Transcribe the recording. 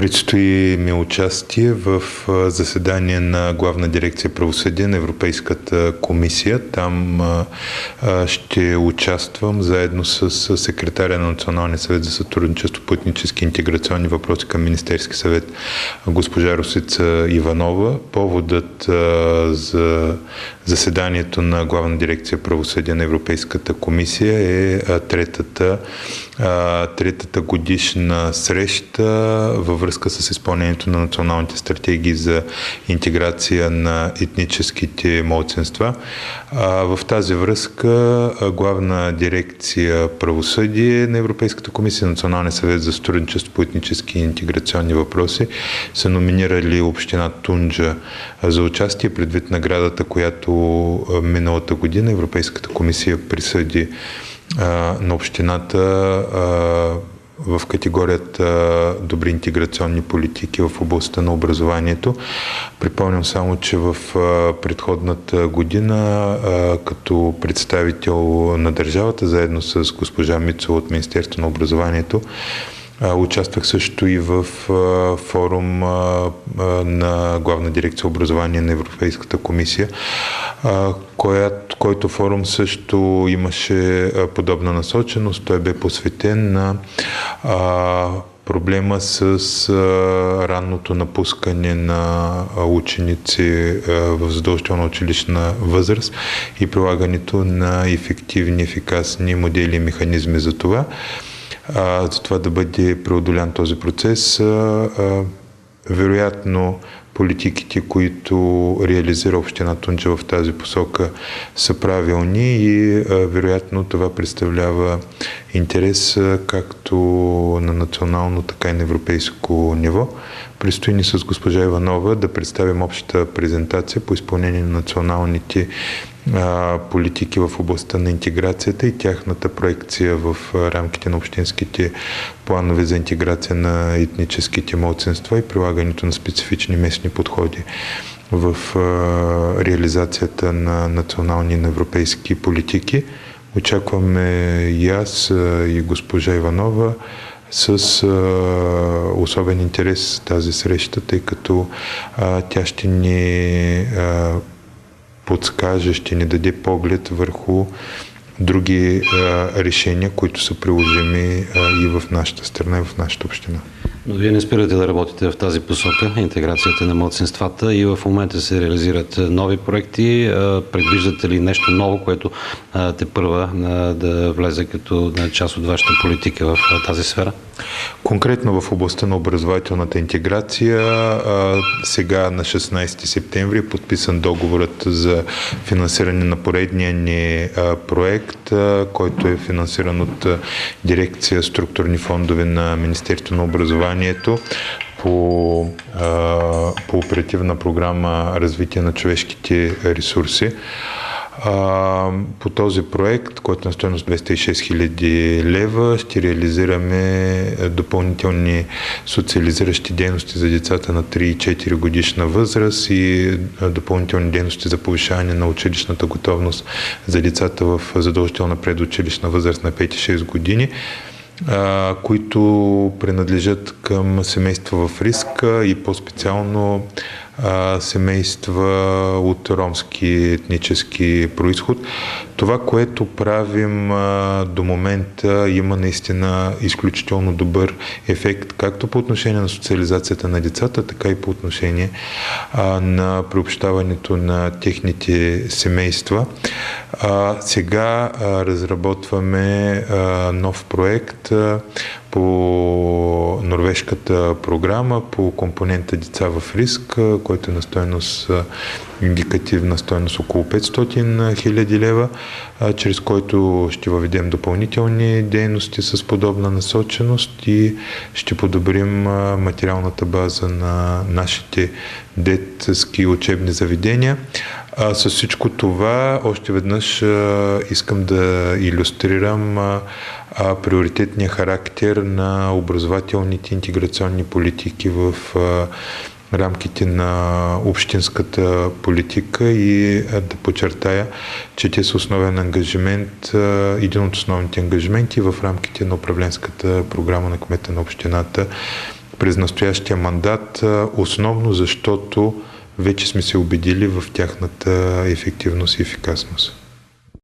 Предстои ми участие в заседание на Главна дирекция правосъдие на Европейската комисия. Там ще участвам заедно с секретаря на Националния съвет за сътрудничество по етнически и интеграционни въпроси към Министерски съвет госпожа Росица Иванова. Поводът за заседанието на Главна дирекция правосъдие на Европейската комисия е третата годишна среща във връзка с изпълнението на националните стратегии за интеграция на етническите малцинства. В тази връзка Главна дирекция правосъдие на Европейската комисия, Националния съвет за сътрудничество по етнически и интеграционни въпроси са номинирали община Тунджа за участие предвид наградата, която миналата година Европейската комисия присъди на общината в категорията добри интеграционни политики в областта на образованието. Припомням само, че в предходната година като представител на държавата, заедно с госпожа Мицова от Министерството на образованието, участвах също и в форум на Главна дирекция образование на Европейската комисия, който форум също имаше подобна насоченост. Той бе посветен на проблема с ранното напускане на ученици в задължителна училищна възраст и прилагането на ефективни, ефикасни модели и механизми за това. За това да бъде преодолян този процес. Вероятно политиките, които реализира община Тунджа в тази посока, са правилни и вероятно това представлява интерес както на национално, така и на европейско ниво. Предстои ни с госпожа Иванова да представим общата презентация по изпълнение на националните политики в областта на интеграцията и тяхната проекция в рамките на общинските планове за интеграция на етническите малцинства и прилагането на специфични местни подходи в реализацията на национални и на европейски политики. Очакваме и аз, и госпожа Иванова с особен интерес тази среща, тъй като тя ще ни подскаже, ще ни даде поглед върху други решения, които са приложими и в нашата страна, и в нашата община. Но вие не спирате да работите в тази посока, интеграцията на малцинствата, и в момента се реализират нови проекти. Предвиждате ли нещо ново, което тепърва да влезе като част от вашата политика в тази сфера? Конкретно в областта на образователната интеграция, сега на 16 септември е подписан договорът за финансиране на поредния ни проект, който е финансиран от дирекция структурни фондове на Министерството на образованието по оперативна програма развитие на човешките ресурси. По този проект, който на стойност 206 хиляди лева, ще реализираме допълнителни социализиращи дейности за децата на 3 и 4 годишна възраст и допълнителни дейности за повишаване на училищната готовност за децата в задължителна предучилищна възраст на 5 и 6 години, които принадлежат към семейства в риск и по-специално семейства от ромски етнически произход. Това, което правим до момента, има наистина изключително добър ефект, както по отношение на социализацията на децата, така и по отношение на приобщаването на техните семейства. Сега разработваме нов проект по норвежката програма по компонента деца в риск, който е на стойност, индикативна стойност около 500 хиляди лева, чрез който ще въведем допълнителни дейности с подобна насоченост и ще подобрим материалната база на нашите детски учебни заведения. С всичко това още веднъж искам да илюстрирам приоритетния характер на образователните интеграционни политики в рамките на общинската политика и да подчертая, че те са основен ангажимент, един от основните ангажименти в рамките на управленската програма на кмета на общината през настоящия мандат, основно защото вече сме се убедили в тяхната ефективност и ефикасност.